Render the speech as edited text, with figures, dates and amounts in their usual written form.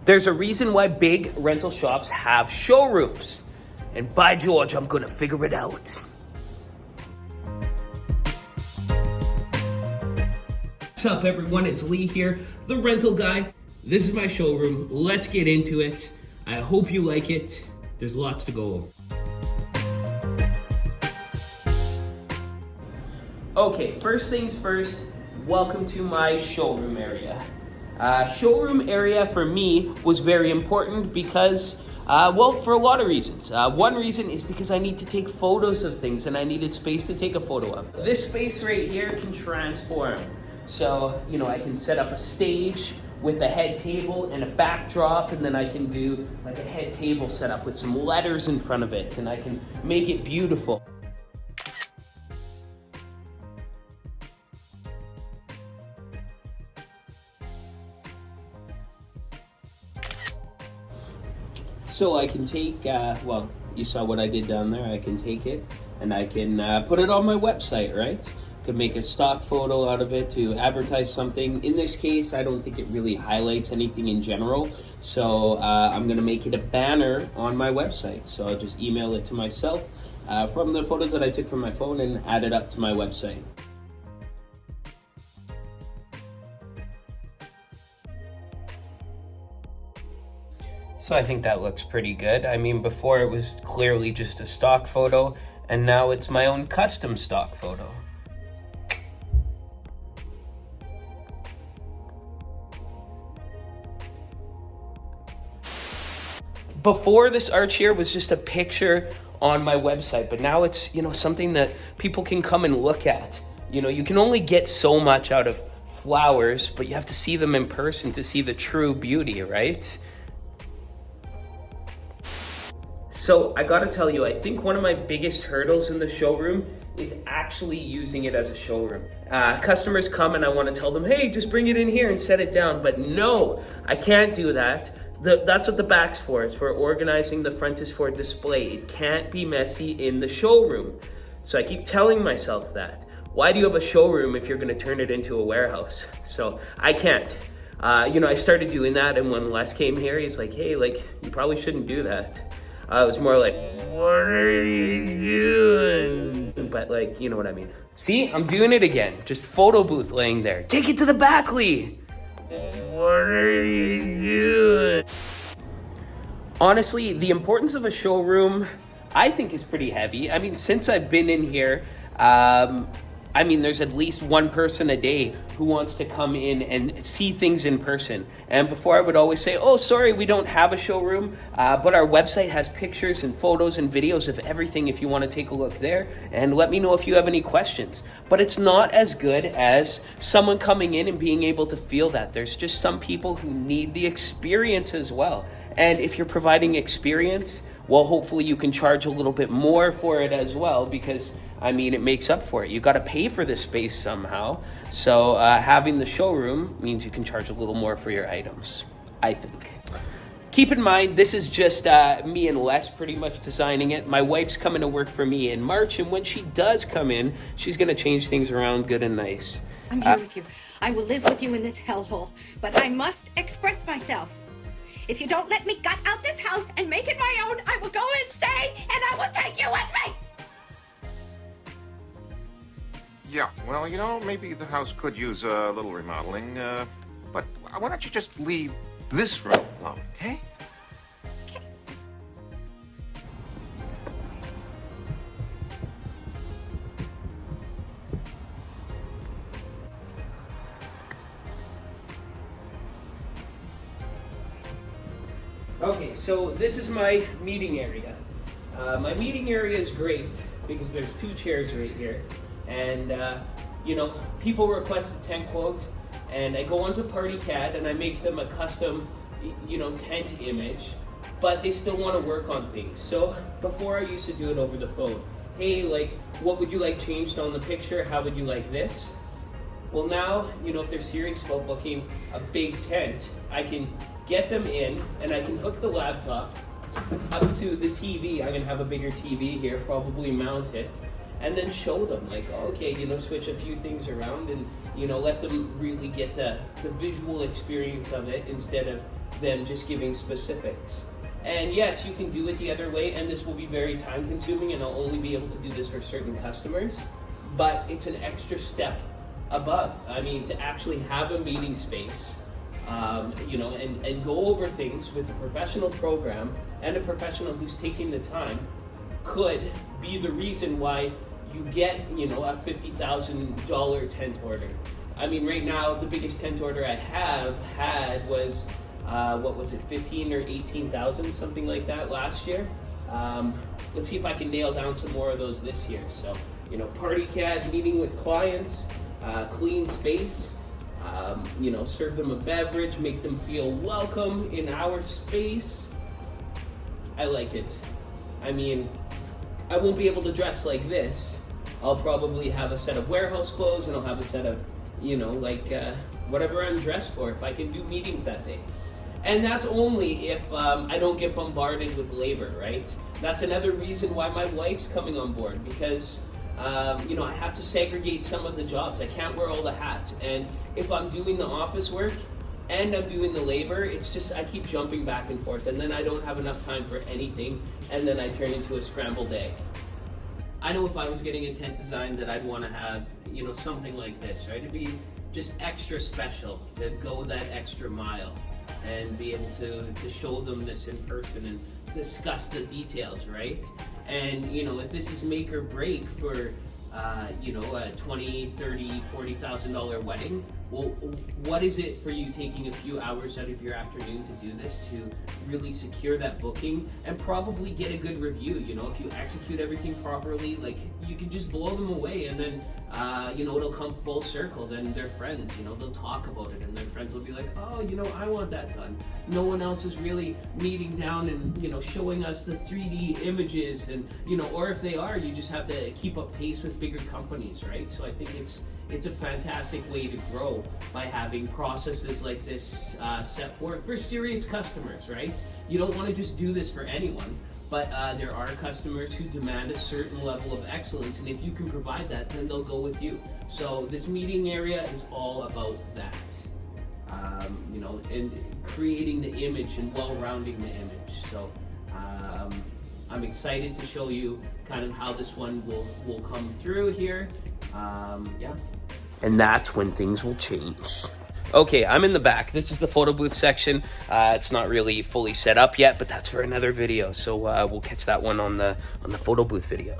There's a reason why big rental shops have showrooms. And by George, I'm gonna figure it out. What's up everyone, it's Lee here, the rental guy. This is my showroom, let's get into it. I hope you like it. There's lots to go over. Okay, first things first, welcome to my showroom area. Showroom area for me was very important because, well, for a lot of reasons. One reason is because I need to take photos of things and I needed space to take a photo of. This space right here can transform. So, you know, I can set up a stage with a head table and a backdrop, and then I can do like a head table setup with some letters in front of it, and I can make it beautiful. So I can take, well, you saw what I did down there. I can take it and I can put it on my website, right? Could make a stock photo out of it to advertise something. In this case, I don't think it really highlights anything in general. So I'm gonna make it a banner on my website. So I'll just email it to myself from the photos that I took from my phone and add it up to my website. So I think that looks pretty good. I mean, before it was clearly just a stock photo, and now it's my own custom stock photo. Before, this arch here was just a picture on my website, but now it's, you know, something that people can come and look at. You know, you can only get so much out of flowers, but you have to see them in person to see the true beauty, right? So I gotta tell you, I think one of my biggest hurdles in the showroom is actually using it as a showroom. Customers come and I wanna tell them, hey, just bring it in here and set it down. But no, I can't do that. That's what the back's for. It's for organizing, the front is for display. It can't be messy in the showroom. So I keep telling myself that. Why do you have a showroom if you're gonna turn it into a warehouse? So I can't. You know, I started doing that, and when Les came here, he's like, hey, like, you probably shouldn't do that. It was more like, what are you doing? But like, you know what I mean. See, I'm doing it again. Just photo booth laying there. Take it to the back, Lee. What are you doing? Honestly, the importance of a showroom, I think, is pretty heavy. I mean, since I've been in here, I mean, there's at least one person a day who wants to come in and see things in person. And before I would always say, oh, sorry, we don't have a showroom, but our website has pictures and photos and videos of everything if you want to take a look there. And let me know if you have any questions. But it's not as good as someone coming in and being able to feel that. There's just some people who need the experience as well. And if you're providing experience, well, hopefully you can charge a little bit more for it as well, because I mean, it makes up for it. You got to pay for this space somehow. So having the showroom means you can charge a little more for your items, I think. Keep in mind, this is just me and Les pretty much designing it. My wife's coming to work for me in March, and when she does come in, she's going to change things around good and nice. I'm here with you. I will live with you in this hellhole, but I must express myself. If you don't let me gut out this house and make it my own, I will go insane and I will take you with me! Yeah, well, you know, maybe the house could use a little remodeling, but why don't you just leave this room alone, okay? Okay. Okay, so this is my meeting area. My meeting area is great because there's two chairs right here. And, you know, people request a tent quote, and I go onto PartyCAD and I make them a custom, you know, tent image, but they still want to work on things. So before I used to do it over the phone. Hey, like, what would you like changed on the picture? How would you like this? Well, now, you know, if they're serious about booking a big tent, I can get them in and I can hook the laptop up to the TV. I'm gonna have a bigger TV here, probably mount it, and then show them, like, okay, you know, switch a few things around and, you know, let them really get the visual experience of it instead of, than just giving specifics. And yes, you can do it the other way, and this will be very time consuming, and I'll only be able to do this for certain customers, but it's an extra step above. I mean, to actually have a meeting space, you know, and go over things with a professional program and a professional who's taking the time could be the reason why you get, you know, a $50,000 tent order. I mean, right now, the biggest tent order I have had was, what was it, 15 or 18,000, something like that last year. Let's see if I can nail down some more of those this year. So, you know, party cat, meeting with clients, clean space, you know, serve them a beverage, make them feel welcome in our space. I like it. I mean, I won't be able to dress like this. I'll probably have a set of warehouse clothes, and I'll have a set of, you know, like whatever I'm dressed for if I can do meetings that day. And that's only if I don't get bombarded with labor, right? That's another reason why my wife's coming on board, because you know, I have to segregate some of the jobs. I can't wear all the hats. And if I'm doing the office work and I'm doing the labor, it's just, I keep jumping back and forth, and then I don't have enough time for anything, and then I turn into a scrambled egg. I know if I was getting a tent design that I'd want to have, you know, something like this, right? It'd be just extra special to go that extra mile and be able to show them this in person and discuss the details, right? And, you know, if this is make or break for, you know, a $20,000, $30,000, $40,000 wedding, well, what is it for you taking a few hours out of your afternoon to do this, to really secure that booking and probably get a good review? You know, if you execute everything properly, like, you can just blow them away, and then, you know, it'll come full circle. Then their friends, you know, they'll talk about it, and their friends will be like, oh, you know, I want that done. No one else is really meeting down and, you know, showing us the 3D images, and, you know, or if they are, you just have to keep up pace with bigger companies, right? So I think it's a fantastic way to grow by having processes like this set forth for serious customers, right? You don't want to just do this for anyone, but there are customers who demand a certain level of excellence, and if you can provide that, then they'll go with you. So this meeting area is all about that, you know, and creating the image and well-rounding the image. So I'm excited to show you kind of how this one will come through here. Yeah. And that's when things will change. Okay, I'm in the back. This is the photo booth section. It's not really fully set up yet, but that's for another video. So we'll catch that one on the photo booth video.